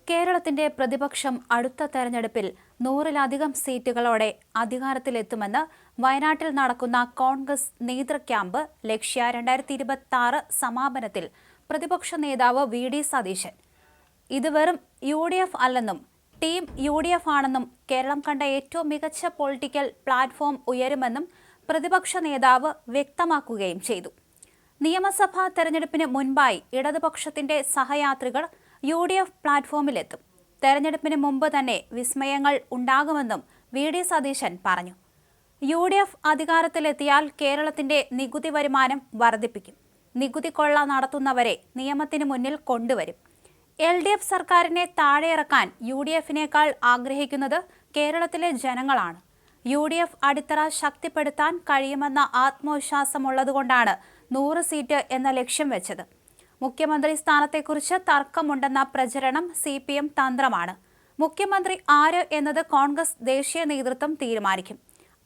കേരളത്തിന്റെ പ്രതിപക്ഷം അടുത്ത തെരഞ്ഞെടുപ്പിൽ 100-ലധികം സീറ്റുകളോടെ അധികാരത്തിലെത്തുമെന്ന് വയനാട്ടിൽ നടക്കുന്ന കോൺഗ്രസ് നേതൃക്യാമ്പ് ലക്ഷ്യ 2026 സമാപനത്തിൽ പ്രതിപക്ഷ നേതാവ് വി.ഡി. സതീശൻ ഇത് വെറും യു.ഡി.എഫ് അല്ലെന്നും ടീം യു.ഡി.എഫ് ആണെന്നും കേരളം കണ്ട ഏറ്റവും മികച്ച പൊളിറ്റിക്കൽ പ്ലാറ്റ്ഫോം ഉയരുമെന്നും പ്രതിപക്ഷ നേതാവ് വ്യക്തമാക്കുകയും ചെയ്തു. നിയമസഭാ തെരഞ്ഞെടുപ്പിന് മുൻപായി ഇടതുപക്ഷത്തിന്റെ സഹയാത്രികർ യു.ഡി.എഫ് പ്ലാറ്റ്ഫോമിലെത്തും. തെരഞ്ഞെടുപ്പിന് മുമ്പ് തന്നെ വിസ്മയങ്ങൾ ഉണ്ടാകുമെന്നും വി.ഡി. സതീശൻ പറഞ്ഞു. യു.ഡി.എഫ് അധികാരത്തിലെത്തിയാൽ കേരളത്തിന്റെ നികുതി വരുമാനം വർദ്ധിപ്പിക്കും. നികുതി കൊള്ള നടത്തുന്നവരെ നിയമത്തിന് മുന്നിൽ കൊണ്ടുവരും. എൽ.ഡി.എഫ് സർക്കാരിനെ താഴെയിറക്കാൻ യു.ഡി.എഫിനേക്കാൾ ആഗ്രഹിക്കുന്നത് കേരളത്തിലെ ജനങ്ങളാണ്. യു.ഡി.എഫ് അടിത്തറ ശക്തിപ്പെടുത്താൻ കഴിയുമെന്ന ആത്മവിശ്വാസമുള്ളതുകൊണ്ടാണ് 100 സീറ്റ് എന്ന ലക്ഷ്യം വെച്ചത്. മുഖ്യമന്ത്രി സ്ഥാനത്തെക്കുറിച്ച് തർക്കമുണ്ടെന്ന പ്രചരണം CPM തന്ത്രമാണ്. മുഖ്യമന്ത്രി ആര് എന്നത് കോൺഗ്രസ് ദേശീയ നേതൃത്വം തീരുമാനിക്കും.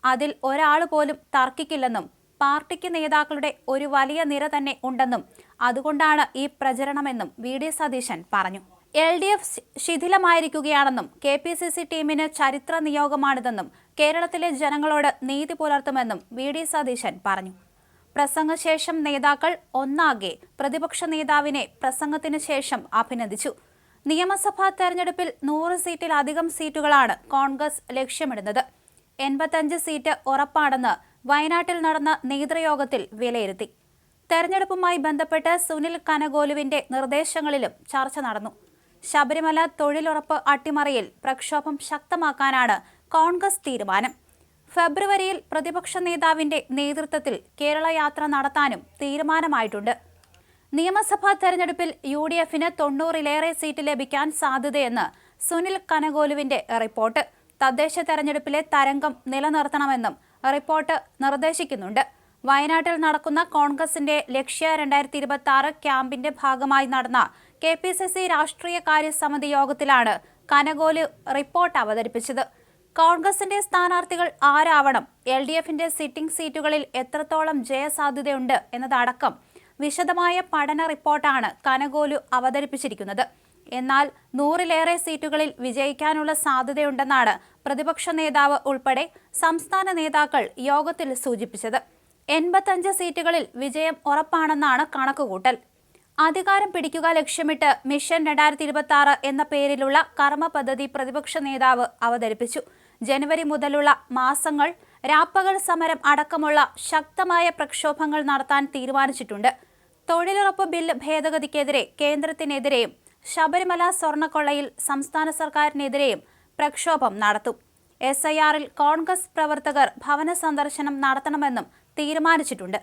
അതിൽ ഒരാൾ പോലും തർക്കിക്കില്ലെന്നും പാർട്ടിക്ക് നേതാക്കളുടെ ഒരു വലിയ നിര തന്നെ ഉണ്ടെന്നും അതുകൊണ്ടാണ് ഈ പ്രചരണമെന്നും വി.ഡി. സതീശൻ പറഞ്ഞു. എൽ.ഡി.എഫ് ശിഥിലമായിരിക്കുകയാണെന്നും KPCC ടീമിന് ചരിത്ര നിയോഗമാണിതെന്നും കേരളത്തിലെ ജനങ്ങളോട് നീതി പുലർത്തുമെന്നും വി.ഡി. സതീശൻ പറഞ്ഞു. പ്രസംഗശേഷം നേതാക്കൾ ഒന്നാകെ പ്രതിപക്ഷ നേതാവിനെ പ്രസംഗത്തിന് ശേഷം അഭിനന്ദിച്ചു. നിയമസഭാ തെരഞ്ഞെടുപ്പിൽ 100 സീറ്റിലധികം സീറ്റുകളാണ് കോൺഗ്രസ് ലക്ഷ്യമിടുന്നത്. 85 സീറ്റ് ഉറപ്പാണെന്ന് വയനാട്ടിൽ നടന്ന നേതൃയോഗത്തിൽ വിലയിരുത്തി. തെരഞ്ഞെടുപ്പുമായി ബന്ധപ്പെട്ട് സുനിൽ കനകോലുവിന്റെ നിർദ്ദേശങ്ങളിലും ചർച്ച നടന്നു. ശബരിമല തൊഴിലുറപ്പ് അട്ടിമറിയിൽ പ്രക്ഷോഭം ശക്തമാക്കാനാണ് കോൺഗ്രസ് തീരുമാനം. ഫെബ്രുവരിയിൽ പ്രതിപക്ഷ നേതാവിന്റെ നേതൃത്വത്തിൽ കേരള യാത്ര നടത്താനും തീരുമാനമായിട്ടുണ്ട്. നിയമസഭാ തെരഞ്ഞെടുപ്പിൽ യു.ഡി.എഫിന് 90-ലേറെ സീറ്റ് ലഭിക്കാൻ സാധ്യതയെന്ന് സുനിൽ കനകോലുവിന്റെ റിപ്പോർട്ട്. തദ്ദേശ തെരഞ്ഞെടുപ്പിലെ തരംഗം നിലനിർത്തണമെന്നും റിപ്പോർട്ട് നിർദ്ദേശിക്കുന്നുണ്ട്. വയനാട്ടിൽ നടക്കുന്ന കോൺഗ്രസിന്റെ ലക്ഷ്യ 2026 ക്യാമ്പിന്റെ ഭാഗമായി നടന്ന KPCC രാഷ്ട്രീയകാര്യ സമിതി യോഗത്തിലാണ് കനകോലു റിപ്പോർട്ട് അവതരിപ്പിച്ചത്. കോൺഗ്രസിന്റെ സ്ഥാനാർത്ഥികൾ ആരാവണം, എൽ.ഡി.എഫിന്റെ സിറ്റിംഗ് സീറ്റുകളിൽ എത്രത്തോളം ജയസാധ്യതയുണ്ട് എന്നതടക്കം വിശദമായ പഠന റിപ്പോർട്ടാണ് കനകോലു അവതരിപ്പിച്ചിരിക്കുന്നത്. എന്നാൽ 100-ലേറെ സീറ്റുകളിൽ വിജയിക്കാനുള്ള സാധ്യതയുണ്ടെന്നാണ് പ്രതിപക്ഷ നേതാവ് ഉൾപ്പെടെ സംസ്ഥാന നേതാക്കൾ യോഗത്തിൽ സൂചിപ്പിച്ചത്. 85 സീറ്റുകളിൽ വിജയം ഉറപ്പാണെന്നാണ് കണക്കുകൂട്ടൽ. അധികാരം പിടിക്കുക ലക്ഷ്യമിട്ട് മിഷൻ 2026 എന്ന പേരിലുള്ള കർമ്മ പദ്ധതി പ്രതിപക്ഷ നേതാവ് അവതരിപ്പിച്ചു. ജനുവരി മുതലുള്ള മാസങ്ങൾ രാപ്പകൽ സമരം അടക്കമുള്ള ശക്തമായ പ്രക്ഷോഭങ്ങൾ നടത്താൻ തീരുമാനിച്ചിട്ടുണ്ട്. തൊഴിലുറപ്പ് ബിൽ ഭേദഗതിക്കെതിരെ കേന്ദ്രത്തിനെതിരെയും ശബരിമല സ്വർണ്ണക്കൊള്ളയിൽ സംസ്ഥാന സർക്കാരിനെതിരെയും പ്രക്ഷോഭം നടത്തും. SIR-ൽ കോൺഗ്രസ് പ്രവർത്തകർ ഭവന സന്ദർശനം നടത്തണമെന്നും തീരുമാനിച്ചിട്ടുണ്ട്.